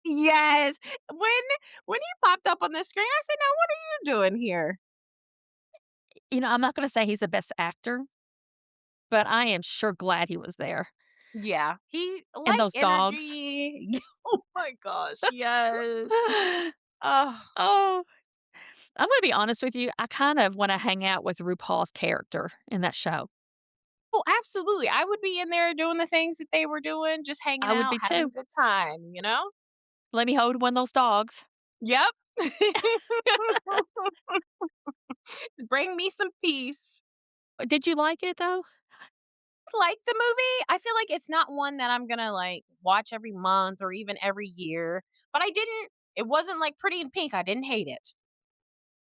Yes. When he popped up on the screen, I said, "Now what are you doing here?" I'm not gonna say he's the best actor, but I am sure glad he was there. Yeah. He And light those dogs. energy. Oh my gosh, yes. Oh. Oh, I'm gonna be honest with you, I kind of wanna hang out with RuPaul's character in that show. Oh, absolutely. I would be in there doing the things that they were doing, just hanging I would out, be having a too. good time, you know? Let me hold one of those dogs. Yep. Bring me some peace. Did you like it, though? Like the movie, I feel like it's not one that I'm gonna, like, watch every month or even every year, but it wasn't like Pretty in Pink, I didn't hate it.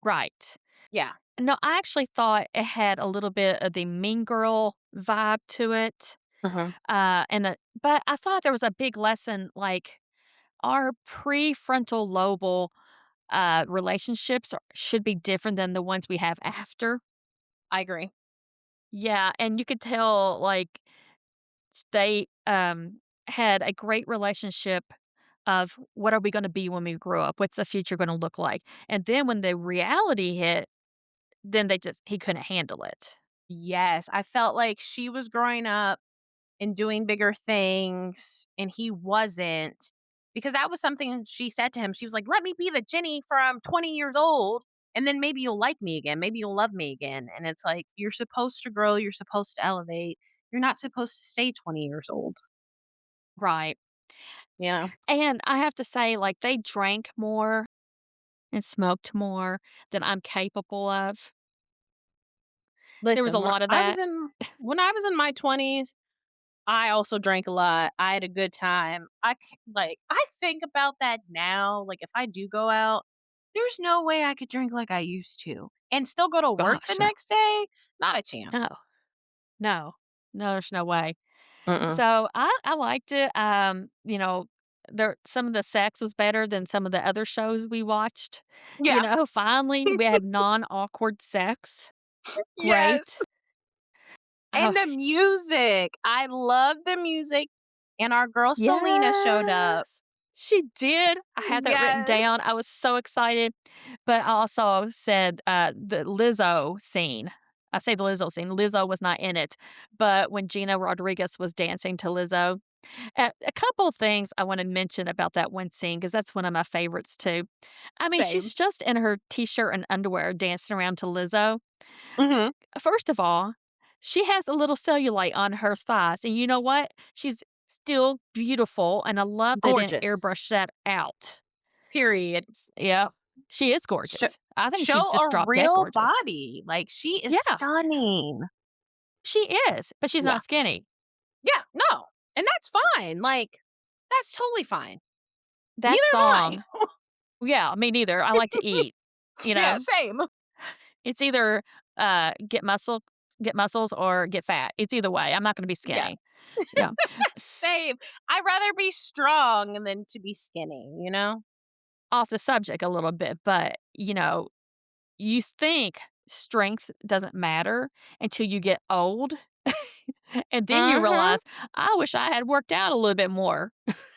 Right. Yeah. No, I actually thought it had a little bit of the Mean Girl vibe to it, Mhm. but I thought there was a big lesson, like, our prefrontal lobal, relationships should be different than the ones we have after. I agree. Yeah, and you could tell, like, they, had a great relationship of what are we gonna be when we grow up? What's the future gonna look like? And then when the reality hit, then he couldn't handle it. Yes, I felt like she was growing up and doing bigger things, and he wasn't, because that was something she said to him. She was like, "Let me be the Jenny from 20 years old, and then maybe you'll like me again. Maybe you'll love me again." And it's like, you're supposed to grow, you're supposed to elevate. You're not supposed to stay 20 years old, Right. you know? And I have to say, like, they drank more and smoked more than I'm capable of. There was a Listen, lot of that. when I was in my 20s, I also drank a lot. I had a good time. I think about that now, like, if I do go out, there's no way I could drink like I used to and still go to work the Gosh, no. next day. Not a No. chance. No. No, there's no way. Mm-mm. So, I liked it, some of the sex was better than some of the other shows we watched. Yeah. Finally, we had non-awkward sex. Yes. Great. Oh, And the music. I love the music, and our girl Selena showed up. yes. She did. I had that written down. I was Yes. so excited, but I also said, the Lizzo scene. I say the Lizzo scene. Lizzo was not in it, but when Gina Rodriguez was dancing to Lizzo, a couple of things I wanna mention about that one scene because that's one of my favorites too. I mean, Same. she's just in her T-shirt and underwear dancing around to Lizzo. Mhm. First of all, she has a little cellulite on her thighs, and you know what? She's still beautiful, and I love they didn't Gorgeous. airbrush that out. Period. Yeah, she is Sho gorgeous. I think she's Show just a drop dead real gorgeous. body. Like, she is Yeah, stunning. she is, but she's Yeah. not skinny. Yeah, no, and that's fine, like, that's totally fine. That Neither am song I. yeah, me neither. I like to eat, you Yeah, know? same. It's either, get muscles or get fat. It's either way. I'm not gonna be Yeah, skinny. Yeah. S same. I'd rather be strong than to be skinny, you know? Off the subject a little bit, but, you think strength doesn't matter until you get old, and then you Mhm. realize, "I wish I had worked out a little bit more."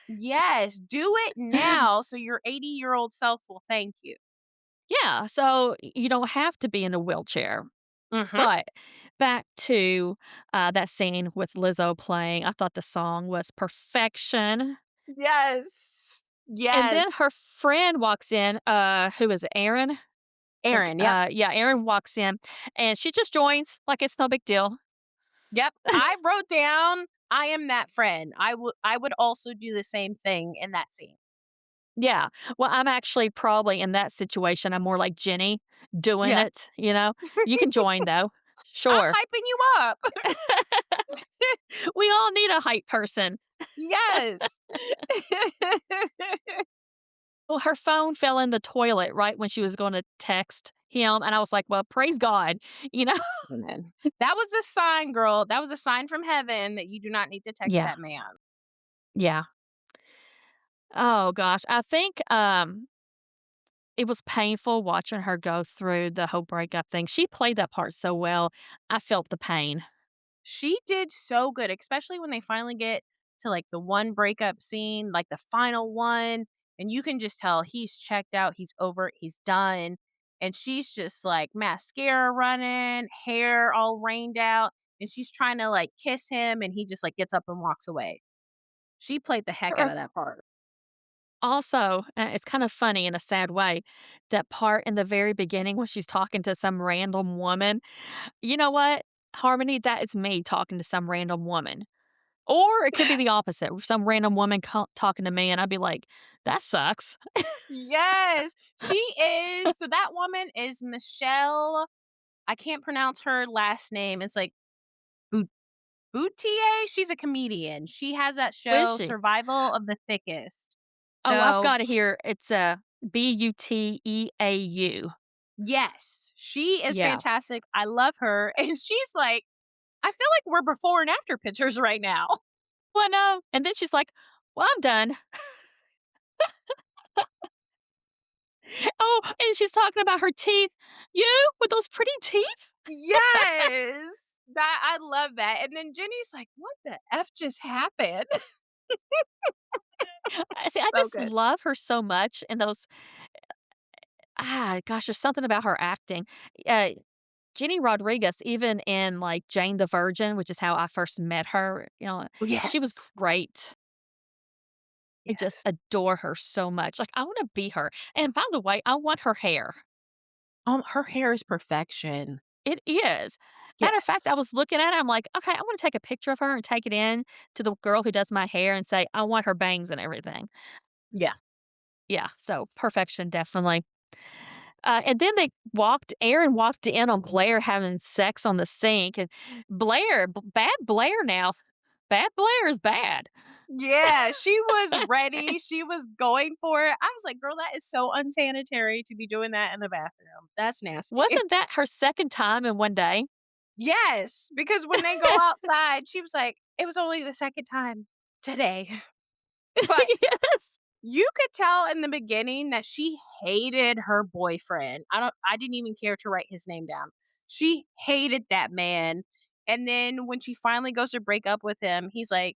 Yes, do it now so your 80-year-old self will thank you. Yeah, so you don't have to be in a wheelchair. Mhm. But back to, that scene with Lizzo playing, I thought the song was perfection, Yes. and then Yes. her friend walks in, who is it, Erin? Aaron, yep. Yeah, Erin walks in, and she just joins like it's no big deal. Yep. I wrote down, "I am that friend." I would also do the same thing in that scene. Yeah. Well, I'm actually probably in that situation, I'm more like Jenny doing Yeah. it, you know? You can join though. I'm Sure. hyping you up. We all need a hype person. Yes. Well, her phone fell in the toilet right when she was gonna text him, and I was like, "Well, praise God," you know? Amen. That was a sign, girl. That was a sign from heaven that you do not need to text Yeah, that man. yeah. Oh gosh, I think, it was painful watching her go through the whole breakup thing. She played that part so well. I felt the pain. She did so good, especially when they finally get to, like, the one breakup scene, like, the final one, and you can just tell he's checked out, he's over it, he's done, and she's just, like, mascara running, hair all rained out, and she's trying to, like, kiss him, and he just, like, gets up and walks away. She played the heck out Or of that part. also, it's kind of funny in a sad way, that part in the very beginning when she's talking to some random woman. You know what, Harmony? That is me talking to some random woman. Or it could be the opposite, some random woman talking to me, and I'd be like, "That sucks." Yes, she is so that woman is Michelle. I can't pronounce her last name, it's like Boutier? She's a comedian. She has that Who is show, she? Survival of the Thickest. Oh, I've So got it sh here. It's a Buteau. yes, she is Yeah. fantastic. I love her, and she's like, "I feel like we're before and after pictures right now." Well, no. And then she's like, "Well, I'm done." Oh, and she's talking about her teeth. "You with those pretty teeth?" Yes. That I love that, and then Jenny's like, "What the F just happened?" I see, I So just good. love her so much and those gosh, there's something about her acting. Uh, Jenny Rodriguez, even in, like, Jane the Virgin, which is how I first met her, she was Yes. great. I just Yes. adore her so much. Like, I wanna be her. And by the way, I want her hair. Her hair is perfection. It is. Matter of fact, Yes. I was looking at it, I'm like, "Okay, I wanna take a picture of her and take it in to the girl who does my hair and say, I want her bangs and everything." Yeah. Yeah, so perfection, definitely. And then Aaron walked in on Blair having sex on the sink, and bad Blair now. Bad Blair is bad. Yeah, she was ready, she was going for it. I was like, "Girl, that is so unsanitary to be doing that in the bathroom. That's nasty." Wasn't that her 2nd time in one day? Yes, because when they go outside, she was like, "It was only the 2nd time today." But Yes. you could tell in the beginning that she hated her boyfriend. I didn't even care to write his name down. She hated that man, and then when she finally goes to break up with him, he's like,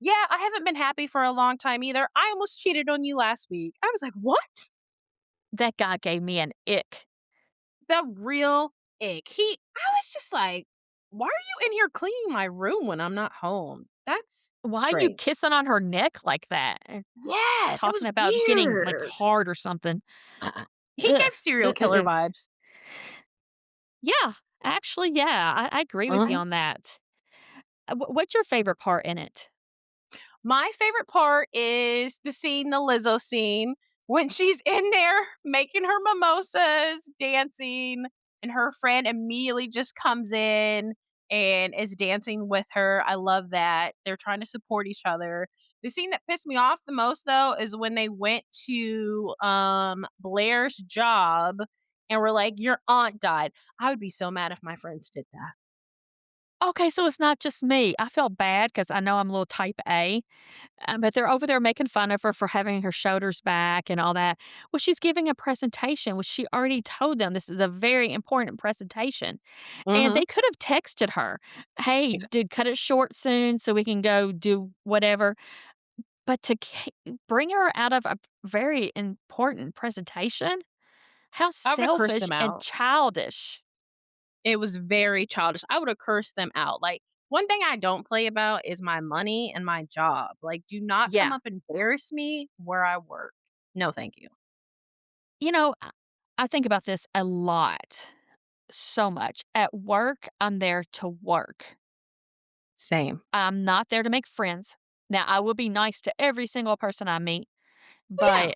"Yeah, I haven't been happy for a long time either. I almost cheated on you last week." I was like, "What?" That guy gave me an ick. The real ick. I was just like, "Why are you in here cleaning my room when I'm not home?" That's Why you strange. kissing on her neck like that? Yes, it was Talking about getting, like, weird. hard or something. He Ugh. gave serial Ugh, ugh, killer ugh. vibes. Yeah, actually, yeah, I agree with you Uh-huh. on that. What's your favorite part in it? My favorite part is the Lizzo scene, when she's in there making her mimosas, dancing, and her friend immediately just comes in and is dancing with her. I love that. They're trying to support each other. The scene that pissed me off the most though is when they went to Blair's job and were like, "Your aunt died." I would be so mad if my friends did that. Okay, so it's not just me. I felt bad because I know I'm a little type A, but they're over there making fun of her for having her shoulders back and all that. Well, she's giving a presentation, which she already told them this is a very important presentation. And Mhm. they could have texted her, "Hey, dude, cut it short soon so we can go do whatever." But to bring her out of a very important presentation? How I would have cursed selfish them and out. childish. It was very childish. I would have cursed them out. Like, one thing I don't play about is my money and my job. Like, do not come Yeah. up and embarrass me where I work. No, thank you. I think about this a lot, so much. At work, I'm there to work. Same. I'm not there to make friends. Now, I will be nice to every single person I meet, Yeah. but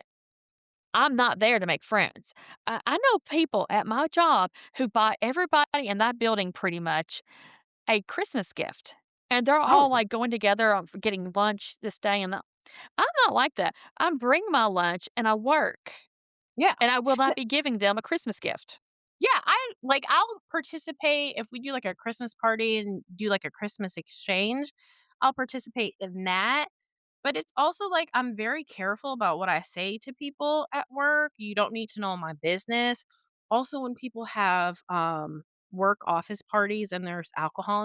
I'm not there to make friends. I know people at my job who buy everybody in that building pretty much a Christmas gift, and they're all, Oh, like, going together on getting lunch this day and that. I'm not like that. I bring my lunch and I work, Yeah. and I will not be giving them a Christmas gift. Yeah, I'll participate if we do, like, a Christmas party and do, like, a Christmas exchange, I'll participate in that, but it's also, like, I'm very careful about what I say to people at work. You don't need to know my business. Also, when people have, work office parties and there's alcohol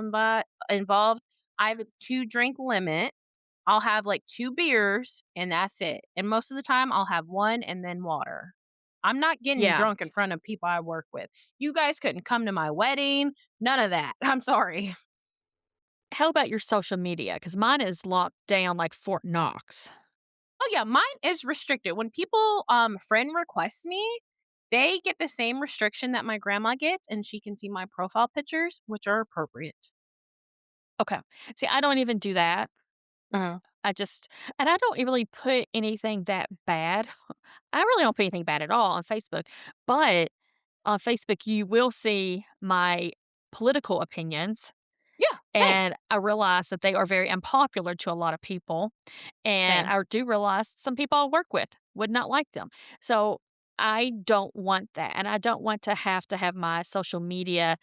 involved, I have a 2 drink limit. I'll have, like, 2 beers, and that's it, and most of the time, I'll have 1 and then water. I'm not getting Yeah. drunk in front of people I work with. You guys couldn't come to my wedding, none of that. I'm sorry. How about your social media? Because mine is locked down like Fort Knox. Oh, yeah, mine is restricted. When people, friend request me, they get the same restriction that my grandma gets, and she can see my profile pictures, which are appropriate. Okay. See, I don't even do that. Uh-huh. I just and I don't really put anything that bad. I really don't put anything bad at all on Facebook, but on Facebook, you will see my political opinions, Yeah, same, and I realize that they are very unpopular to a lot of people, and same. I do realize some people I work with would not like them. So, I don't want that, and I don't want to have my social media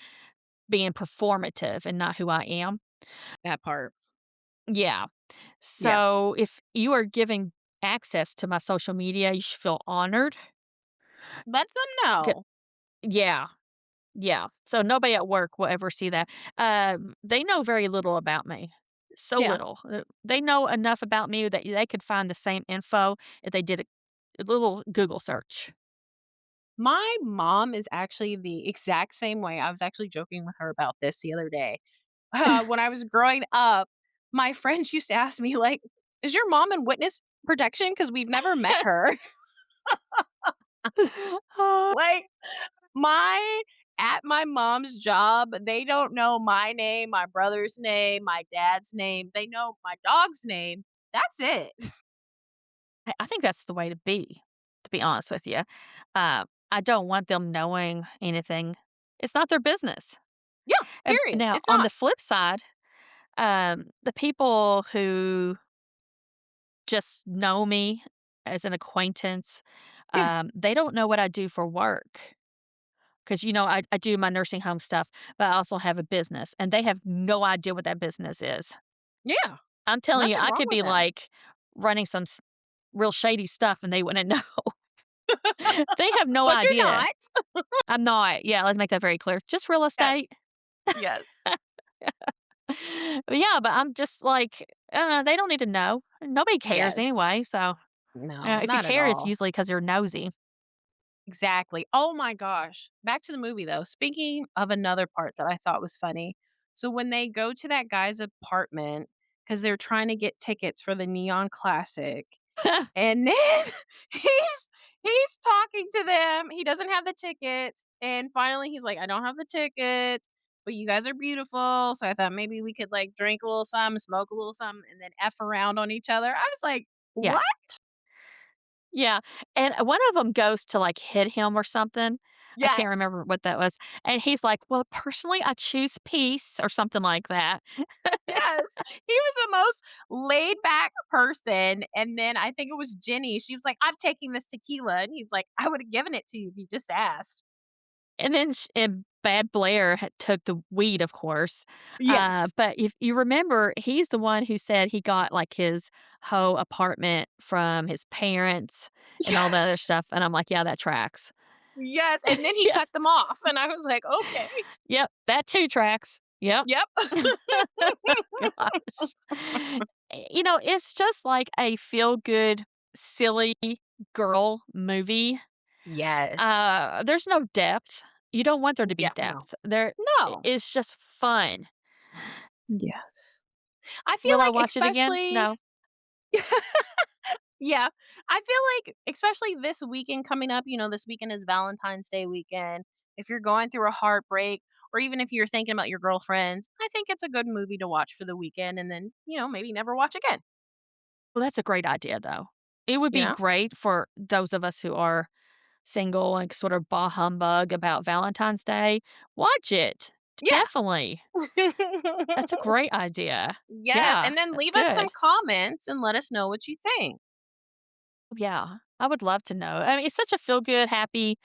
being performative and not who I am. That part. Yeah. Yeah. So, if you are giving access to my social media, you should feel honored. Let them G know. Yeah. Yeah, so nobody at work will ever see that. They know very little about me, so Yeah. little. They know enough about me that they could find the same info if they did a little Google search. My mom is actually the exact same way. I was actually joking with her about this the other day. When I was growing up, my friends used to ask me, like, "Is your mom in witness protection? Because 'Cause we've never met her." Uh, Like, my at my mom's job, they don't know my name, my brother's name, my dad's name. They know my dog's name. That's it. I think that's the way to be honest with you. I don't want them knowing anything. It's not their business. Yeah, period. Now It's on the not. flip side, the people who just know me as an acquaintance. Yeah. They don't know what I do for work because, I do my nursing home stuff, but I also have a business and they have no idea what that business is. Yeah. I'm telling you, Nothing I wrong could with be that. like running some real shady stuff and they wouldn't know. They have no But you're idea. not. I'm not. Yeah, let's make that very clear. Just real Yes. estate. Yes. But yeah, but I'm just like, they don't need to know. Nobody cares Yes. anyway. So No, if you not at care, it's all. usually because you're nosy. Exactly. Oh my gosh. Back to the movie though. Speaking of another part that I thought was funny. So when they go to that guy's apartment because they're trying to get tickets for the Neon Classic, and then he's talking to them. He doesn't have the tickets, and finally he's like, "I don't have the tickets, but you guys are beautiful, so I thought maybe we could like drink a little something, smoke a little something, and then f around on each other." I was like, Yeah. "What?" Yeah, and one of them goes to, like, hit him or something. I can't Yes. remember what that was, and he's like, "Well, personally, I choose peace," or something like that. Yes. He was the most laid back person, and then I think it was Jenny, she was like, "I'm taking this tequila," and he's like, "I would've given it to you if you just asked." And then Bad Blair had took the weed, of course, Yes. but if you remember, he's the one who said he got, like, his whole apartment from his parents and all the other Yes. stuff, and I'm like, "Yeah, that tracks." Yes, and then he Yeah. cut them off, and I was like, "Okay." Yep, that too tracks. Yep. Yep. Gosh. It's just like a feel-good, silly girl movie. Yes. There's no depth. You don't want there to be Yeah, no. depth. There No. it's just fun. Yes. I feel Will I like watch it again? especially No. yeah, I feel like especially this weekend coming up, this weekend is Valentine's Day weekend. If you're going through a heartbreak or even if you're thinking about your girlfriends, I think it's a good movie to watch for the weekend and then, maybe never watch again, Well, that's a great idea, though. It would you be know? great for those of us who are single and sort of bah humbug about Valentine's Day. Watch it. Yeah. Definitely. That's a great idea. Yes, Yeah, and then that's leave us some good. comments and let us know what you think. Yeah, I would love to know. I mean, it's such a feel good, happy.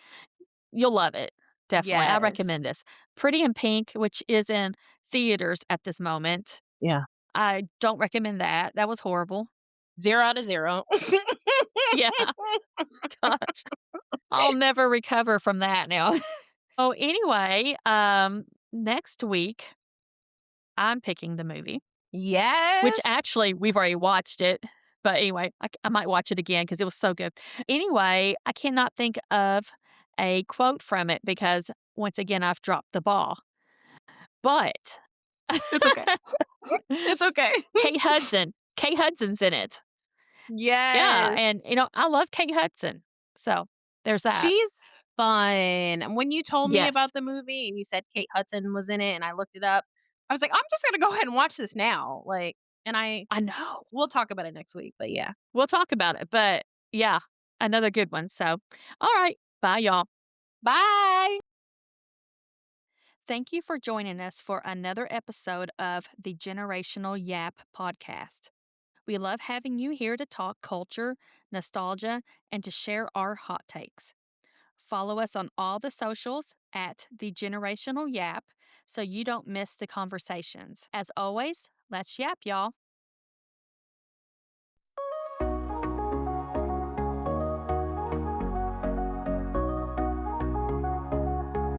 You'll love it. Definitely. I Yes. recommend this. Pretty in Pink, which is in theaters at this moment. Yeah. I don't recommend that. That was horrible. 0 out of 0. Yeah, gosh. I'll never recover from that now. Oh, anyway, next week, I'm picking the movie, which Yes. actually we've already watched it. But anyway, I might watch it again because it was so good. Anyway, I cannot think of a quote from it because once again, I've dropped the ball. But It's okay. It's okay. Kate Hudson's in it. Yeah, Yes. and, I love Kate Hudson. So, there's that. She's fun. And when you told me Yes, about the movie and you said Kate Hudson was in it and I looked it up, I was like, "I'm just gonna go ahead and watch this now." Like, and I know. we'll talk about it next week, but yeah. We'll talk about it, but yeah, another good one. So, all right. Bye, y'all. Bye. Thank you for joining us for another episode of the Generational Yap podcast. We love having you here to talk culture, nostalgia, and to share our hot takes. Follow us on all the socials at the Generational Yap so you don't miss the conversations. As always, let's yap, y'all.